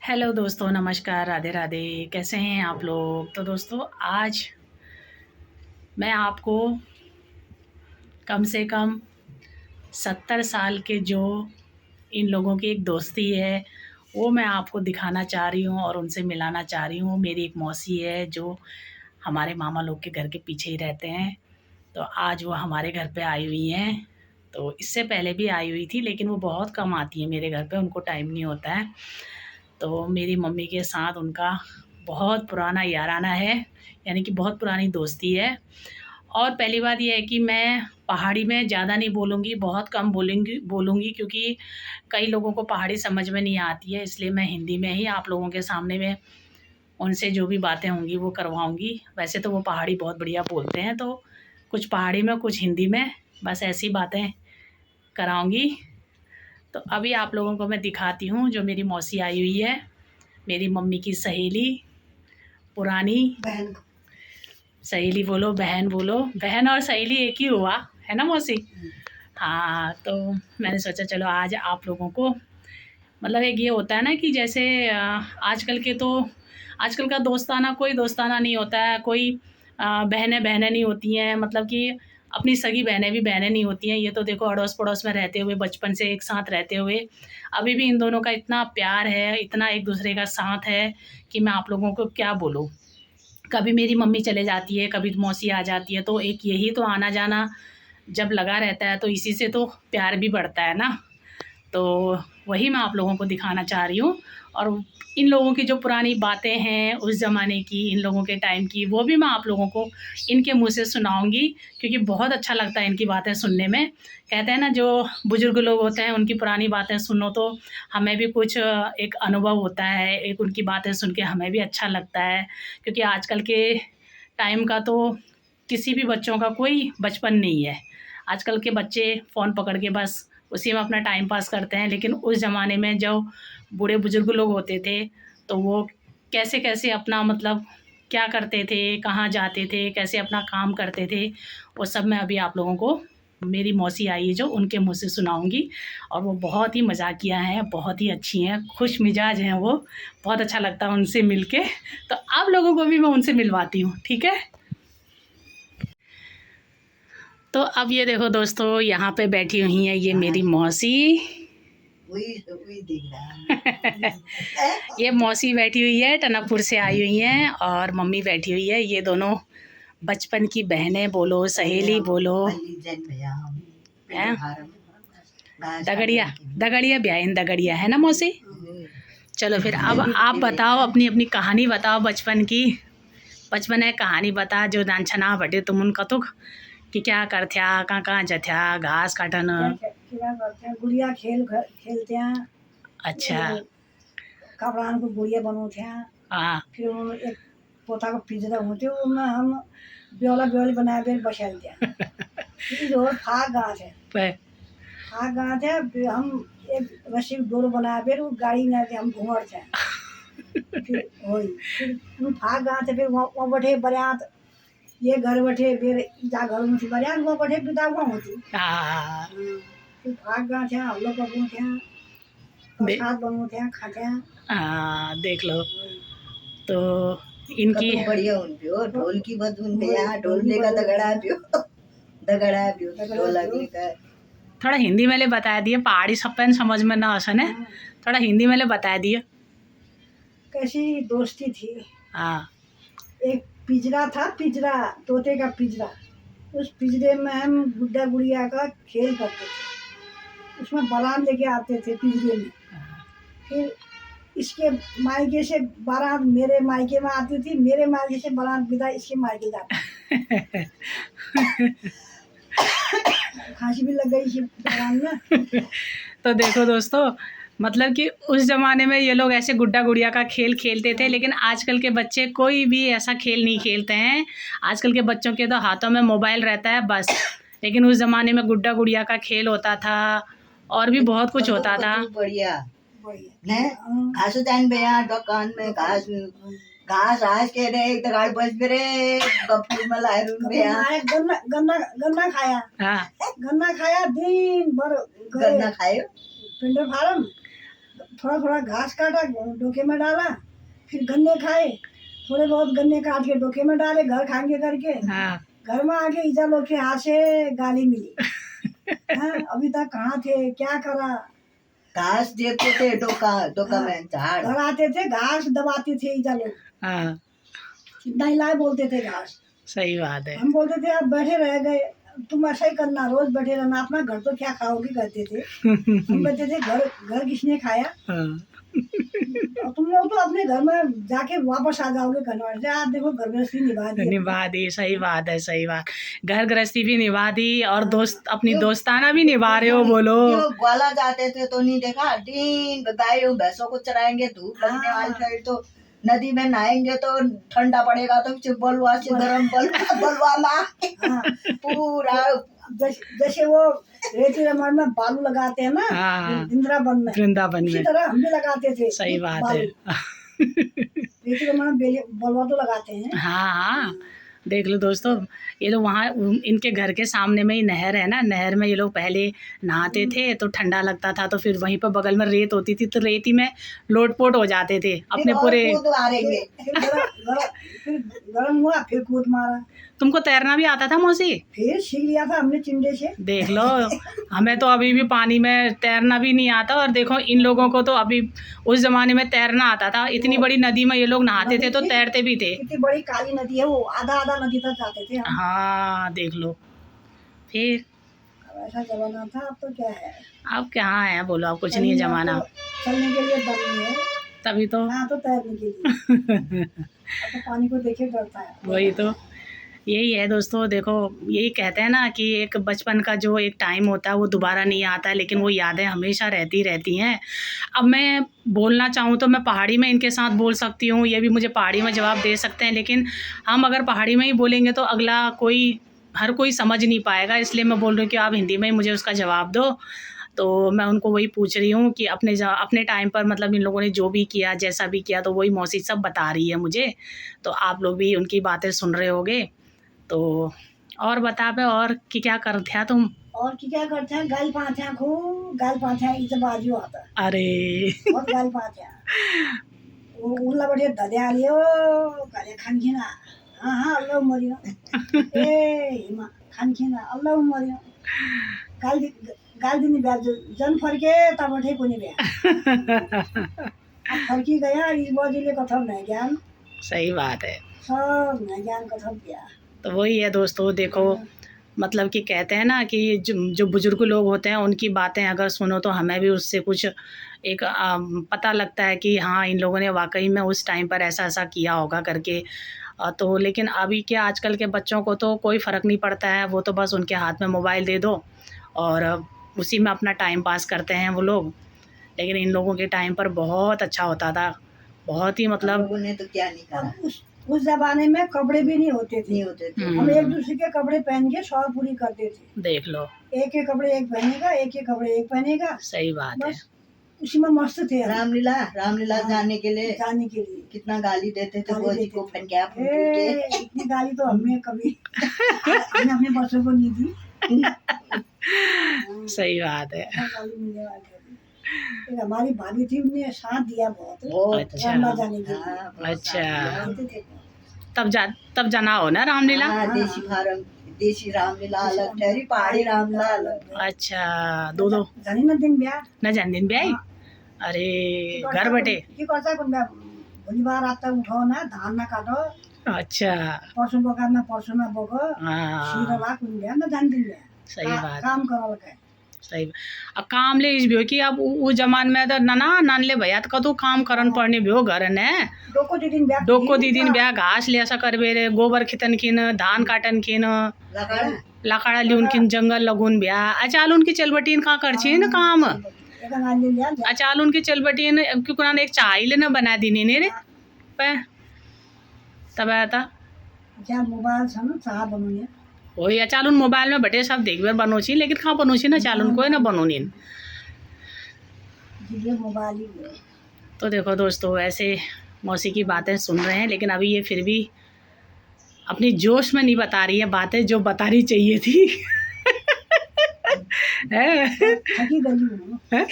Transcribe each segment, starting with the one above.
Hello दोस्तों, नमस्कार, राधे राधे। कैसे हैं आप लोग? तो दोस्तों, आज मैं आपको कम से कम 70 साल के जो इन लोगों की एक दोस्ती है, वो मैं आपको दिखाना चाह रही हूँ और उनसे मिलाना चाह रही हूँ। मेरी एक मौसी है जो हमारे मामा लोग के घर के पीछे ही रहते हैं। तो आज वो हमारे घर पे आई हुई हैं। तो इससे पहले भी आई हुई थी, लेकिन वो बहुत कम आती है मेरे घर पे, उनको टाइम नहीं होता है। तो मेरी मम्मी के साथ उनका बहुत पुराना याराना है, यानी कि बहुत पुरानी दोस्ती है। और पहली बात ये है कि मैं पहाड़ी में ज़्यादा नहीं बोलूँगी, बहुत कम बोलूँगी क्योंकि कई लोगों को पहाड़ी समझ में नहीं आती है, इसलिए मैं हिंदी में ही आप लोगों के सामने में उनसे जो भी बातें होंगी वो करवाऊँगी। वैसे तो वो पहाड़ी बहुत बढ़िया बोलते हैं, तो कुछ पहाड़ी में कुछ हिंदी में बस ऐसी बातें कराऊँगी। तो अभी आप लोगों को मैं दिखाती हूँ जो मेरी मौसी आई हुई है, मेरी मम्मी की सहेली, पुरानी बहन। सहेली बोलो, बहन बोलो, बहन और सहेली एक ही हुआ है ना मौसी? हाँ, तो मैंने सोचा चलो आज आप लोगों को, मतलब एक ये होता है ना कि जैसे आजकल का दोस्ताना कोई दोस्ताना नहीं होता है, कोई बहनें बहनें नहीं होती हैं, मतलब कि अपनी सगी बहनें भी बहनें नहीं होती हैं। ये तो देखो अड़ोस पड़ोस में रहते हुए, बचपन से एक साथ रहते हुए अभी भी इन दोनों का इतना प्यार है, इतना एक दूसरे का साथ है कि मैं आप लोगों को क्या बोलूँ। कभी मेरी मम्मी चले जाती है, कभी मौसी आ जाती है, तो एक यही तो आना जाना जब लगा रहता है तो इसी से तो प्यार भी बढ़ता है ना। तो वही मैं आप लोगों को दिखाना चाह रही हूँ। और इन लोगों की जो पुरानी बातें हैं उस ज़माने की, इन लोगों के टाइम की, वो भी मैं आप लोगों को इनके मुँह से सुनाऊँगी क्योंकि बहुत अच्छा लगता है इनकी बातें सुनने में। कहते हैं ना, जो बुज़ुर्ग लोग होते हैं उनकी पुरानी बातें सुनो तो हमें भी कुछ एक अनुभव होता है, एक उनकी बातें सुन के हमें भी अच्छा लगता है। क्योंकि आजकल के टाइम का तो किसी भी बच्चों का कोई बचपन नहीं है। आजकल के बच्चे फ़ोन पकड़ के बस उसी में अपना टाइम पास करते हैं, लेकिन उस ज़माने में जो बूढ़े बुज़ुर्ग लोग होते थे तो वो कैसे-कैसे अपना, मतलब क्या करते थे, कहाँ जाते थे, कैसे अपना काम करते थे, वो सब मैं अभी आप लोगों को मेरी मौसी आई है जो उनके मुँह से सुनाऊँगी। और वो बहुत ही मज़ाकिया हैं, बहुत ही अच्छी हैं, खुश मिजाज हैं वो, बहुत अच्छा लगता है उनसे मिल के। तो आप लोगों को भी मैं उनसे मिलवाती हूँ, ठीक है? तो अब ये देखो दोस्तों, यहाँ पे बैठी हुई हैं ये मेरी मौसी। वही देख रहा है। ये मौसी बैठी हुई है, टनकपुर से आई हुई हैं, और मम्मी बैठी हुई है। ये दोनों बचपन की बहनें बोलो, सहेली बोलो, हैं? दगड़िया ब्याइन दगड़िया है ना मौसी? चलो फिर अब आप बताओ, अपनी अपनी कहानी बताओ बचपन की। बचपन है कहानी बता जो दानछना बटे तुम उनका तो, कि क्या करथ्या, कहाँ कहाँ जथ्या, घास काटन। गुड़िया खेलते हैं। अच्छा। कपड़ान को गुड़िया बनाते हैं। हाँ। फिर उन्होंने एक पोता को पिंजरा होते उनमें हम ब्योली बनाए फिर बछलते हैं। फिर और फाग गाँच है। फाग गाँच है, फिर हम एक रस्सी डोर बनाए फिर वो गाड़ी में हम घूमते हैं। फिर वही फिर फाग गाँच है, फिर वहाँ बैठे बरियात, ये घर बैठे फिर जा घर में थी बरियात, वहाँ बैठे पिता वहाँ होती। फिर भाग गाँच है, हम लोग का बूथ हैं, प्रसाद बनते हैं, खाते हैं। हाँ, देख लो। तो इनकी बढ़िया उनपे हो ढोल की बद उनपे यहाँ ढोल लेगा दगड़ा पियो ढोल लेगा। थोड़ा हिंदी में ले बता दिए, पहाड़ी सप्पन समझ में ना आसन है, थोड़ा हिंदी में ले बता दिए। कैसी दोस्ती थी। हाँ। एक पिंजरा था, पिंजरा तोते का पिंजरा, उस पिंजरे में हम गुड्डा गुड़िया का खेल करते थे, उसमें बारात लेके आते थे पिंजरे में। फिर इसके मायके से बारात मेरे मायके में आती थी, मेरे मायके से बारात विदा इसके मायके जाती। खांसी भी लग गई इसी बारात में। तो देखो दोस्तों, मतलब कि उस ज़माने में ये लोग ऐसे गुड्डा गुड़िया का खेल खेलते थे, लेकिन आजकल के बच्चे कोई भी ऐसा खेल नहीं खेलते हैं। आजकल के बच्चों के तो हाथों में मोबाइल रहता है बस। लेकिन उस ज़माने में गुड्डा गुड़िया का खेल होता था और भी बहुत कुछ होता था। बढ़िया घास जान भैया दुकान में घास आज के रे एक दगाड़ बज रे गप्पू में लाए रूम भैया गन्ना खाया। हाँ, गन्ना खाया दिन भर, गन्ना खाए पिंडर फार्म थोड़ा थोड़ा घास काटा, डोके में डाला, फिर गन्ने खाए, थोड़े बहुत गन्ने काट के डोके में डाले, घर खाएंगे करके। हाँ। घर में आके ईजा लोग के हाथ से गाली मिली। हाँ, अभी तक कहाँ थे, क्या करा। घास देते थे डोका में झाड़, घर आते थे घास दबाते थे ईजा लोग। हाँ, कितना हिलाए बोलते थे घास। सही बात है। हम बोलते थे अब बैठे रह गए, तुम ऐसा ही करना, रोज बैठे रहना, अपना घर तो क्या खाओगे कहते थे। हम कहते थे घर किसने खाया। हाँ। और तुम लोग तो अपने घर में जाके वापस आ जाओगे कन्वर्ट से। आज देखो घर गृहस्थी निभा दी, सही बात है, सही बात। घर गृहस्थी भी निभा दी और दोस्त अपनी दोस्ताना भी निभा रहे हो। बोलो ग्वाला जाते थे तो नहीं देखा, दिन गायों भैंसों को चराएंगे, धूप लगने वाली साइड तो नदी में नहाएंगे तो ठंडा पड़ेगा तो बलुआ से गरम बलुआ में पूरा जैसे वो रेती रमण में बालू लगाते हैं ना, वृंदावन में, इसी तरह हम भी लगाते थे। सही बात है। रेती रमण में बलुआ तो लगाते हैं। हाँ, देख लो दोस्तों, ये लोग वहाँ इनके घर के सामने में ही नहर है ना, नहर में ये लोग पहले नहाते थे तो ठंडा लगता था, तो फिर वहीं पर बगल में रेत होती थी तो रेती में लोटपोट हो जाते थे अपने पूरे। फिर गरम हुआ, फिर कूद मारा। तुमको तैरना भी आता था मौसी? फिर सीख लिया था हमने चिंडे से। देख लो, हमें तो अभी भी पानी में तैरना भी नहीं आता, और देखो इन लोगों को तो अभी उस जमाने में तैरना आता था। इतनी बड़ी नदी में ये लोग नहाते थे तो तैरते भी थे। इतनी बड़ी काली नदी है वो, आधा आधा नदी तक जाते थे हम। हाँ, देख लो। फिर अब ऐसा जमाना था, अब तो क्या है, अब कहाँ है, बोलो, अब कुछ नहीं है जमाना। चलने के लिए दम नहीं है, तभी तो। हाँ, तो तैरने के लिए अब तो पानी को देखे डरता है। वही तो, यही है दोस्तों। देखो, यही कहते हैं ना कि एक बचपन का जो एक टाइम होता है वो दोबारा नहीं आता है, लेकिन वो यादें हमेशा रहती हैं। अब मैं बोलना चाहूँ तो मैं पहाड़ी में इनके साथ बोल सकती हूँ, ये भी मुझे पहाड़ी में जवाब दे सकते हैं, लेकिन हम अगर पहाड़ी में ही बोलेंगे तो हर कोई समझ नहीं पाएगा, इसलिए मैं बोल रही हूँ कि आप हिंदी में ही मुझे उसका जवाब दो। तो मैं उनको वही पूछ रही हूँ कि अपने टाइम पर मतलब इन लोगों ने जो भी किया, जैसा भी किया, तो वही मौसी सब बता रही है मुझे, तो आप लोग भी उनकी बातें सुन रहे होगे। तो और बता पे, और कि क्या करते हैं तुम? और कि क्या करते हैं, गाल पाथे खूब गाल पाथे इस बाजू आता। अरे बहुत गाल पाथे वो उल्ला बड़े ददे आलियो काले खानखिना। हाँ अल्लाह मरियो ए हिमा खानखिना अल्लाह मरियो गाल दिनी ब्याज जन फर्के तब ठे कोनी ब्या अब फर्की गया इस बाजूले कथा नहीं ज्ञान। सही बात है, सब नहीं ज्ञान कथा दिया। तो वही है दोस्तों। देखो, मतलब कि कहते हैं ना कि जो बुजुर्ग लोग होते हैं उनकी बातें अगर सुनो तो हमें भी उससे कुछ एक पता लगता है कि हाँ, इन लोगों ने वाकई में उस टाइम पर ऐसा ऐसा किया होगा करके। तो लेकिन अभी के आजकल के बच्चों को तो कोई फ़र्क नहीं पड़ता है, वो तो बस उनके हाथ में मोबाइल दे दो और उसी में अपना टाइम पास करते हैं वो लोग। लेकिन इन लोगों के टाइम पर बहुत अच्छा होता था, बहुत ही मतलब। लोगों ने तो क्या नहीं करा। उस जमाने में कपड़े भी नहीं होते थे। हम एक दूसरे के कपड़े पहन के शौक पूरी करते थे। देख लो, एक एक कपड़े एक पहनेगा, एक एक कपड़े एक पहनेगा। सही बात है, उसी में मस्त थे। रामलीला जाने के लिए कितना गाली देते थे गोजी को, इतनी गाली तो हमने कभी हमने अपने बच्चों को नहीं दी। सही बात है। हमारी भाभी थी, उन्हें साथ दिया बहुत। अच्छा, जाने के लिए। अच्छा, तब जाना हो ना रामलीला। देसी रामलीला अलग, ठहरी पहाड़ी रामलीला अलग। अच्छा, दो दिन ब्याह न जन्मदिन ब्याह। अरे घर बैठे भोलि बार आता उठाओ ना, धान ना काटो। अच्छा, परसों बगा ना परसों ना बगो ना जन्मदिन ब्याह। सही बात, काम करो लगे सही। अब काम ले इस भी हो कि अब उस जमान में तो नानले भैया तो कतू काम करन पड़ने भी हो घर ने। डोको दीदीन ब्याह घास ले ऐसा करबे रे, गोबर खितन किन, धान काटन किन, लाकड़ा लिउन किन, जंगल लगून ब्याह। अचाल उनकी चलबटीन का करछिन काम, अचाल उनकी चलबटीन क्यों एक चाय लेना बना दीनी ने रे पे तब आता क्या मोबाइल छ न चाह बनाउने वही अचालून मोबाइल में बटे सब देख बेर बनोची, लेकिन कहाँ बनोची ना चालून कोई ना बनोनी। तो देखो दोस्तों, ऐसे मौसी की बातें सुन रहे हैं, लेकिन अभी ये फिर भी अपनी जोश में नहीं बता रही है बातें जो बतानी चाहिए थी। है ठगी गली हूँ, हैं?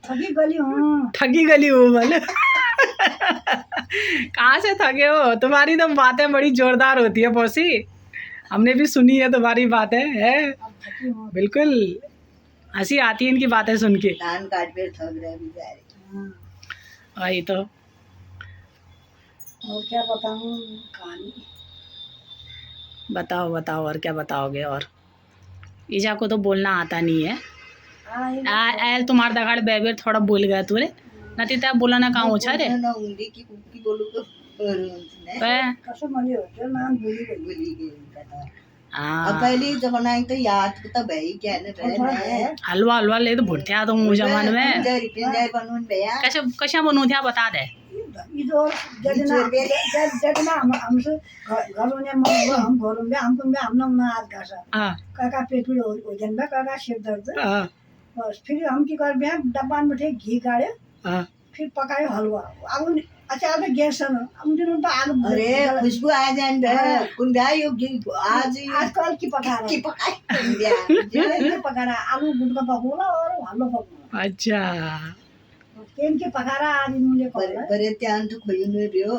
ठगी गली हूँ। ठगी गली हूँ बोले। कहाँ से थके हो? तुम्हारी तो बातें बड़ी जोरदार होती है मौसी, हमने भी सुनी है तुम्हारी बातें है। अब ठगी हूँ। बिल्कुल हंसी आती है इनकी बातें सुन के। धान काट पे थक रहे बेचारे। हाँ, वही तो। और क्या बताऊँ कहानी। बताओ बताओ और क्या बताओगे। और ईजा को तो बोलना आता नहीं है। एल तुम्हार दगाड़ बेबेर थोड़ा बोल गया तू रे, नती त्या बोला ना कहाँ ओछा रे ना उंगली की कुकी बोलू तो कसो मले होते नाम भूली गई। भूली गई उनका तो। अब हाँ पहले जमाना तो याद तो भाई क्या न थोड़ा है। हलवा हलवा ले तो भुटत्या तो मुँह जमान में पिंजर बनून भैया कैसे कशा बनू थया बता दे। इधर जजना हमसे घरों ने हम घरों में हम ना आज घासा हाँ काका पेट में हो जन काका सिर दर्द हाँ बस फिर हम की कर बिया डब्बा में बैठे घी गाड़े हाँ फिर पकाए हलवा अब अच्छा अब गैस है ना अब मुझे तो आग अरे खुशबू आ जाए बे कुन भैया यो आज आजकल की पका रहा की पकाई कुन भैया है पका रहा आलू गुटका पकोड़ा और हलवा पकोड़ा अच्छा तेल के पका रहा आज मुझे कर बरे त्यान तो खोई न रियो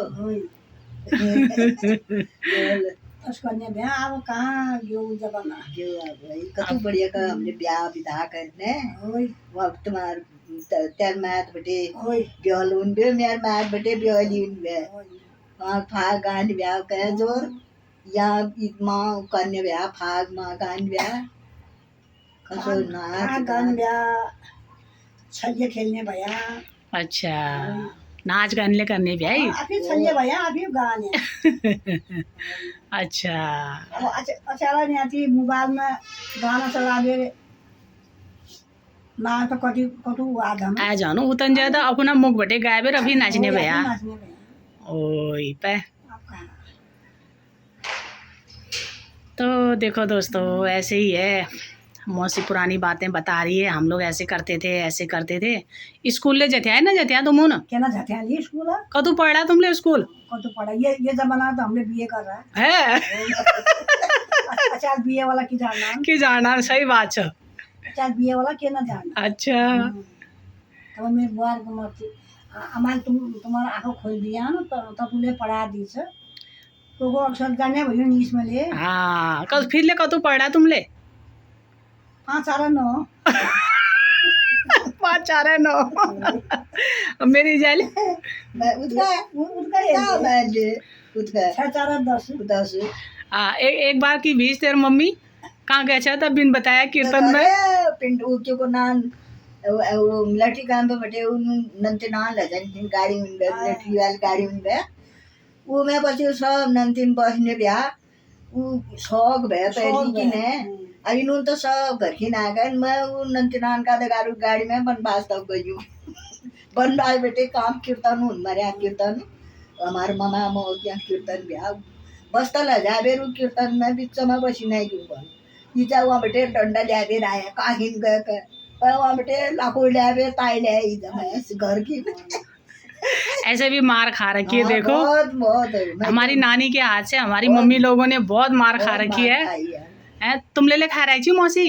उसको ने बिया अब कहाँ यो जमाना जो भाई कतु बढ़िया का हमने ब्याह विदा करने ओए वक्त मार त्यार मात बटे ओए ब्याहलून बे मेर मात बटे ब्याहलीन बे ओए वहाँ फाग गांड ब्याह कह जोर या माँ कन्या ब्याह फाग माँ गांड ब्याह कसो नाच गान बिया छलिए खेलने भैया अच्छा नाच गाने करने भी आई। अभी छलिए भैया अभी गाने अच्छा अब अचारा नहीं आती मोबाइल में गाना चला दे ना तो कटी कटू आद हम आ जानो उतन ज्यादा अपना मुख बटे गायबे अभी नाचने भैया नाचने भैया ओई पे। अब कहाँ तो देखो दोस्तों ऐसे ही है, मौसी पुरानी बातें बता रही है, हम लोग ऐसे करते थे ऐसे करते थे। स्कूल ले जते है ना जते तुम ना क्या ना जाते हैं स्कूल कदू पढ़ा तुमले स्कूल को तो पढ़ा ये जमाना तो हमने बीए कर रहा है अच्छा बीए वाला की जानना कि जाना सही बात है। अच्छा बीए वाला के ना जानना अच्छा तो मेरे बुआर को मत हमारे तुम्हारा आंखों खोल दिया ना तो तुमने पढ़ा दी से तो वो अक्षर जाने भैया इंग्लिश में ले हाँ कल फिर ले कदू पढ़ा तुमले 5 4 9 5 4 9 मेरी जाले उसका उनका क्या बैठ उसका 6 4 10 10 एक बार की बीच तेरे मम्मी कहाँ गए थे तब बिन बताया कीर्तन में पिंडू के को नान वो लठी काम पे बटे उन नंते नान लजन गाड़ी में लठी वाली गाड़ी में वो मैं પછી सब नंतिन बसने ब्याह वो शौक भे पहली की ने अभी नून तो सब घर की ना गए मैं वो नंतिनान का गाड़ी में बनबास तक गई हूँ बनबास बेटे काम कीर्तन हूँ मरे कीर्तन हमारे मामा मो क्या कीर्तन ब्याह बस तो लजा बेरू कीर्तन में बीच में बसी नहीं क्यों इजा वहाँ बेटे डंडा लिया बे आया काहिन गए वहाँ बेटे लाखों लिया बे ताई ले इधर घर की ऐसे भी मार खा रखी है। देखो बहुत बहुत हमारी नानी के हाथ से हमारी मम्मी लोगों ने बहुत मार खा रखी है। तुम ले खा रही थी मौसी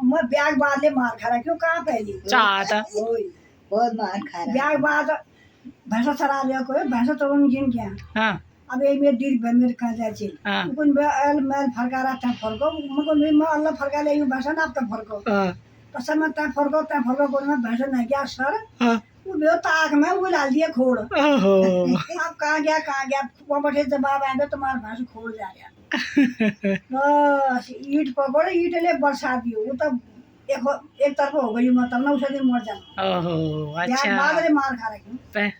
मैं ब्याग बाद ले मार खा रहा क्यों कहाँ पहली चाहता बहुत मार खा रहा ब्याग बाद भैंसा चरा लिया कोई भैंसा तो उन क्या हाँ अब एक मेरे डील मेरे कहाँ जाए हाँ कुछ मैं फरका रहा था फरको मुझको मैं अल्लाह फरका ले भैंसा ना अब तक फरको तो सब मैं तय फरको को मैं भैंसा नहीं गया सर वो बेहो ताक में वो डाल दिया खोड़ अब कहाँ गया वहाँ बैठे जवाब आया तुम्हारा भैंस खोड़ जा गया बस ईट पकड़ो ईट ले बरसा दियो वो तब एक तरफ हो गई मतलब ना उसे दिन मर जाना ओहो अच्छा बाद मार खा रही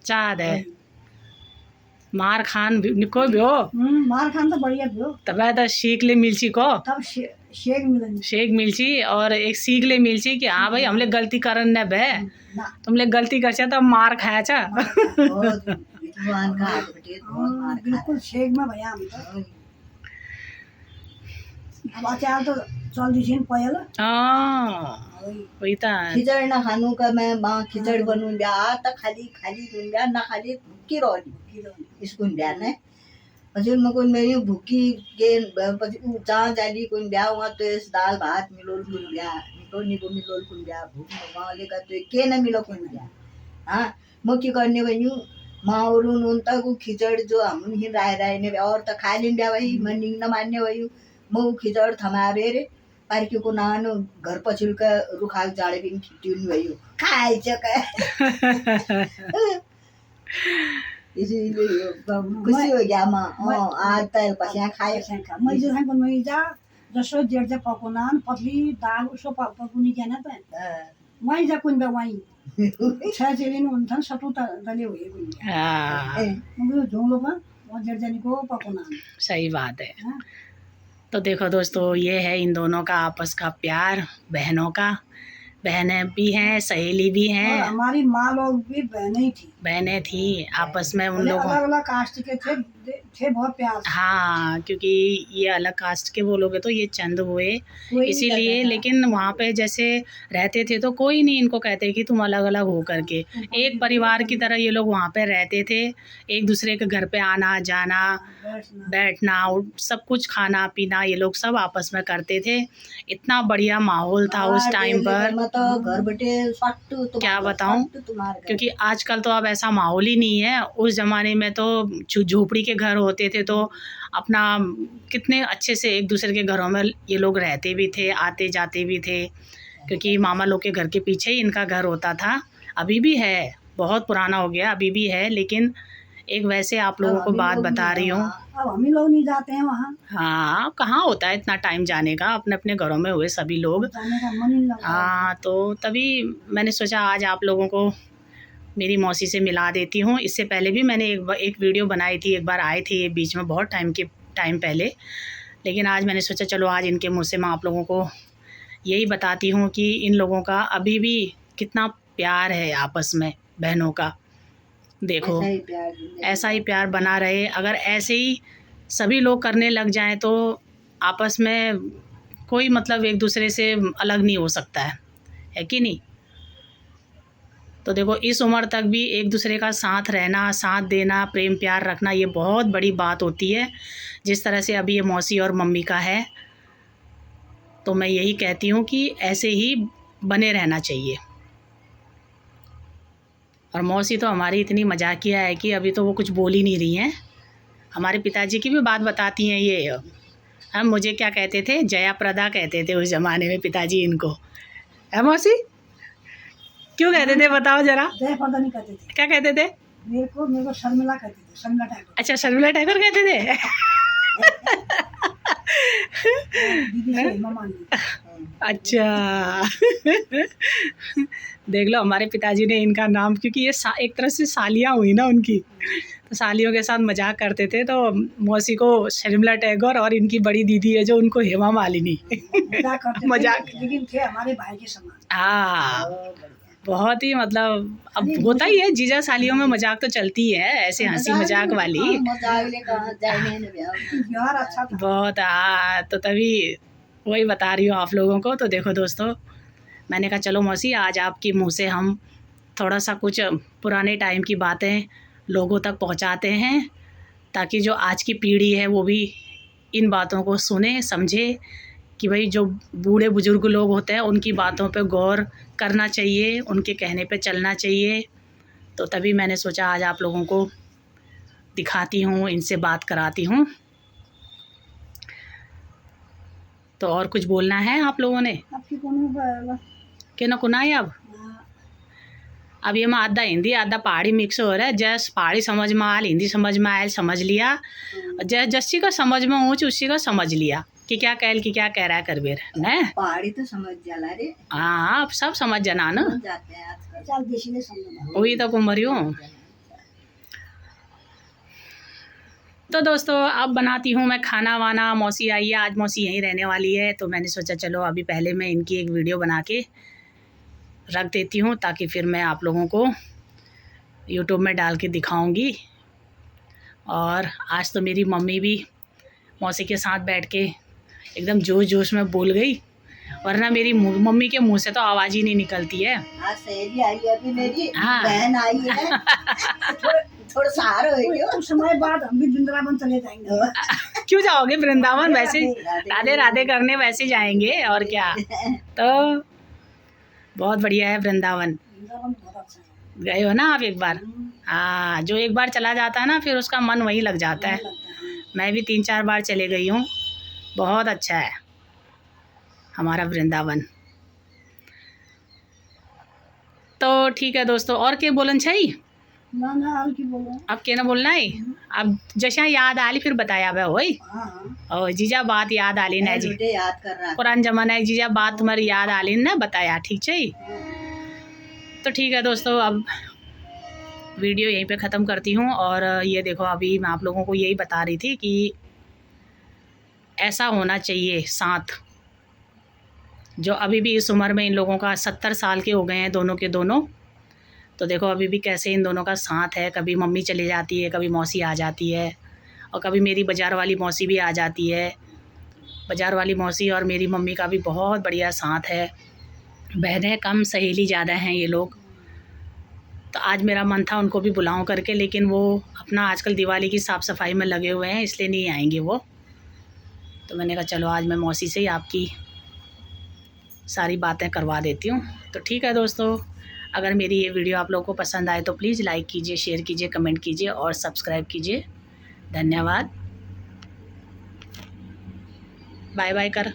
चाद है मार खान निको भी हो मार खान तो बढ़िया भी हो तब तो सीख ले मिलची को तब शेख मिलची और एक सीख ले मिलची कि हाँ भाई हमले गलती करन न बे तुमले गलती कर तब मार खाया चा बिल्कुल शेख में भैया हम तो अब अचार तो चल दी पहल वही था खिचड़ न खानु का मैं माँ खिचड़ बनूं ब्या त खाली खाली ब्या न खाली भुक्की रोली स्कूल ब्या ने પછી મકોન મેરી ભૂકી કે પછી જहाँ जाली कोन ब्या वहाँ तो इस दाल भात मिलोल कोन ब्या तो निको मिलो कुन गया भूख माले का तो के न मिलो कुन गया हाँ म के गर्ने भयो माउरु नुन त उ खिचड जो हम ही राय राय ने और त खा लिंदा भाई मनिङ न मान्ने भयो म खिचड थमाबे रे पार्कीको नानो घर पछिल्का रुखा जाडे बिन खिट्युन भयो खाइछ का इसीलिए खुसी हो गया म आज त पसिया खाए मैं जो है मैं जा जसो जेठ जा पकोनान पतली दाल उसो पकुनी क्या ना त वही जा कुन बे वही छाजेलिन हुन्छन् सटु त दले होए कुन हाँ मगर झोलो में वो जेठ जानी को पकोनान सही बात है। तो देखो दोस्तों, ये है इन दोनों का आपस का प्यार, बहनों का। बहनें भी हैं, सहेली भी हैं। हमारी माँ लोग भी बहनें थी आपस में उन लोगों अलग अलग कास्ट के थे बहुत प्यार। हाँ, क्योंकि ये अलग कास्ट के बोलोगे तो ये चंद हुए इसीलिए, लेकिन वहाँ पे जैसे रहते थे तो कोई नहीं इनको कहते कि तुम अलग अलग हो करके, एक परिवार की तरह ये लोग वहाँ पे रहते थे। एक दूसरे के घर पे आना जाना, बैठना, सब कुछ खाना पीना ये लोग सब आपस में करते थे। इतना बढ़िया माहौल था उस टाइम पर, घर बैठे क्या बताऊं, क्योंकि आजकल तो अब ऐसा माहौल ही नहीं है। उस ज़माने में तो झोपड़ी के घर होते थे तो अपना कितने अच्छे से एक दूसरे के घरों में ये लोग रहते भी थे, आते जाते भी थे, क्योंकि मामा लोग के घर के पीछे ही इनका घर होता था। अभी भी है, बहुत पुराना हो गया, अभी भी है, लेकिन एक वैसे आप लोगों को बात बता रही हूँ। अब हम ही लोग नहीं जाते हैं वहाँ। हाँ, कहाँ होता है इतना टाइम जाने का, अपने अपने घरों में हुए सभी लोग। हाँ, तो तभी मैंने सोचा आज आप लोगों को मेरी मौसी से मिला देती हूँ। इससे पहले भी मैंने एक वीडियो बनाई थी, एक बार आए थे ये बीच में, बहुत टाइम पहले, लेकिन आज मैंने सोचा चलो आज इनके मुँह से मैं आप लोगों को यही बताती हूँ कि इन लोगों का अभी भी कितना प्यार है आपस में बहनों का। देखो ऐसा ही प्यार बना रहे। अगर ऐसे ही सभी लोग करने लग जाएं तो आपस में कोई मतलब एक दूसरे से अलग नहीं हो सकता है कि नहीं। तो देखो इस उम्र तक भी एक दूसरे का साथ रहना, साथ देना, प्रेम प्यार रखना, ये बहुत बड़ी बात होती है। जिस तरह से अभी ये मौसी और मम्मी का है, तो मैं यही कहती हूँ कि ऐसे ही बने रहना चाहिए। और मौसी तो हमारी इतनी मजाकिया है कि अभी तो वो कुछ बोल ही नहीं रही हैं। हमारे पिताजी की भी बात बताती हैं ये। हम मुझे क्या कहते थे, जया प्रदा कहते थे उस ज़माने में पिताजी इनको, है मौसी? क्यों कहते थे बताओ ज़रा। जया प्रदा नहीं कहते थे। क्या कहते थे? मेरे को शर्मिला कहते थे, शर्मिला टैगोर। अच्छा, शर्मिला टैगोर कहते थे। दीदी से मामा अच्छा। देख लो हमारे पिताजी ने इनका नाम, क्योंकि ये एक तरह से सालियाँ हुई ना उनकी, तो सालियों के साथ मजाक करते थे, तो मौसी को शर्मिला टैगोर और इनकी बड़ी दीदी है जो उनको हेमा मालिनी मजाक, लेकिन थे हमारे भाई के समान। हाँ, बहुत ही मतलब अब होता ही है, जीजा सालियों में मजाक तो चलती है, ऐसे हंसी मजाक वाली बहुत। हाँ, तो तभी वही बता रही हूँ आप लोगों को। तो देखो दोस्तों, मैंने कहा चलो मौसी आज आपके मुंह से हम थोड़ा सा कुछ पुराने टाइम की बातें लोगों तक पहुंचाते हैं, ताकि जो आज की पीढ़ी है वो भी इन बातों को सुने, समझे कि भाई जो बूढ़े बुजुर्ग लोग होते हैं उनकी बातों पे गौर करना चाहिए, उनके कहने पे चलना चाहिए। तो तभी मैंने सोचा आज आप लोगों को दिखाती हूँ, इनसे बात कराती हूँ। तो और कुछ बोलना है आप लोगों ने कि न कुना है? अब ये में आधा हिंदी आधा पहाड़ी मिक्स हो रहा है। जैस पहाड़ी समझ में आयल, हिंदी समझ में आयल, समझ लिया। जस्सी का समझ में ऊँच उसी का समझ लिया कि क्या कहल कि क्या कह रहा है करबेर न। पहाड़ी तो समझ जाला रे। हाँ, अब सब समझ जाना ना, वही तो कुमरी हूँ। तो दोस्तों अब बनाती हूँ मैं खाना वाना। मौसी आई है, आज मौसी यहीं रहने वाली है, तो मैंने सोचा चलो अभी पहले मैं इनकी एक वीडियो बना के रख देती हूँ, ताकि फिर मैं आप लोगों को यूट्यूब में डाल के दिखाऊंगी। और आज तो मेरी मम्मी भी मौसी के साथ बैठ के एकदम जोश जोश में बोल गई, वरना मेरी मम्मी के मुंह से तो आवाज़ ही नहीं निकलती है। आज सहेली आई है अभी मेरी, बहन आई है। थोड़ा सहारा हो कुछ समय बाद हम भी वृंदावन चले जाएंगे। क्यों जाओगे वृंदावन? वैसे राधे राधे करने वैसे जाएंगे और क्या। तो बहुत बढ़िया है वृंदावन। वृंदावन बहुत अच्छा है। गए हो ना आप एक बार? हाँ, जो एक बार चला जाता है ना फिर उसका मन वहीं लग जाता है। मैं भी 3-4 बार चले गई हूँ। बहुत अच्छा है हमारा वृंदावन। तो ठीक है दोस्तों, और क्या बोलन चाहिए? ना और की बोलो, अब क्या ना बोलना है। अब जैसा याद आली फिर बताया बे होई। और जीजा बात याद आली ना जी, याद कर रहा पुरान जमाना है जीजा बात तुम्हारी याद आली ना बताया, ठीक है। तो ठीक है दोस्तों, अब वीडियो यहीं पे ख़त्म करती हूँ। और ये देखो, अभी मैं आप लोगों को यही बता रही थी कि ऐसा होना चाहिए साथ। जो अभी भी इस उम्र में इन लोगों का 70 साल के हो गए हैं दोनों के दोनों, तो देखो अभी भी कैसे इन दोनों का साथ है। कभी मम्मी चली जाती है, कभी मौसी आ जाती है, और कभी मेरी बाज़ार वाली मौसी भी आ जाती है। बाज़ार वाली मौसी और मेरी मम्मी का भी बहुत बढ़िया साथ है। बहनें कम, सहेली ज़्यादा हैं ये लोग। तो आज मेरा मन था उनको भी बुलाऊं करके, लेकिन वो अपना आजकल दिवाली की साफ़ सफाई में लगे हुए हैं, इसलिए नहीं आएंगे वो। तो मैंने कहा चलो आज मैं मौसी से ही आपकी सारी बातें करवा देती हूँ। तो ठीक है दोस्तों, अगर मेरी ये वीडियो आप लोगों को पसंद आए तो प्लीज़ लाइक कीजिए, शेयर कीजिए, कमेंट कीजिए और सब्सक्राइब कीजिए। धन्यवाद। बाय बाय कर,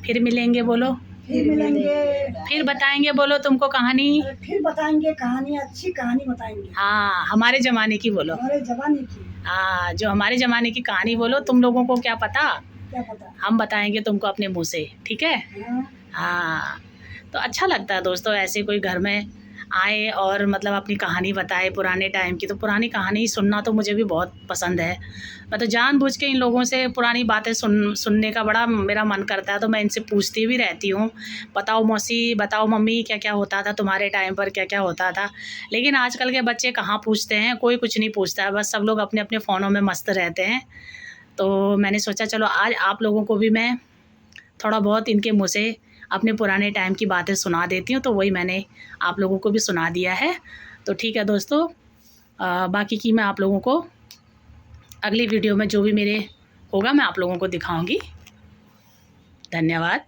फिर मिलेंगे बोलो, फिर मिलेंगे, फिर बताएंगे बोलो तुमको कहानी, फिर बताएंगे कहानी, अच्छी कहानी बताएंगे। हाँ, हमारे ज़माने की बोलो, हमारे जमाने की। हाँ, जो हमारे ज़माने की कहानी बोलो। तुम लोगों को क्या पता, हम बताएंगे तुमको अपने मुँह से, ठीक है। हाँ, तो अच्छा लगता है दोस्तों ऐसे कोई घर में आए और मतलब अपनी कहानी बताए पुराने टाइम की। तो पुरानी कहानी सुनना तो मुझे भी बहुत पसंद है। मैं तो जानबूझ के इन लोगों से पुरानी बातें सुनने का बड़ा मेरा मन करता है। तो मैं इनसे पूछती भी रहती हूँ, बताओ मौसी, बताओ मम्मी, क्या क्या होता था तुम्हारे टाइम पर, क्या क्या होता था। लेकिन आजकल के बच्चे कहाँ पूछते हैं, कोई कुछ नहीं पूछता है, बस सब लोग अपने अपने फ़ोनों में मस्त रहते हैं। तो मैंने सोचा चलो आज आप लोगों को भी मैं थोड़ा बहुत इनके मुँह से अपने पुराने टाइम की बातें सुना देती हूँ। तो वही मैंने आप लोगों को भी सुना दिया है। तो ठीक है दोस्तों, बाकी की मैं आप लोगों को अगली वीडियो में जो भी मेरे होगा मैं आप लोगों को दिखाऊंगी। धन्यवाद।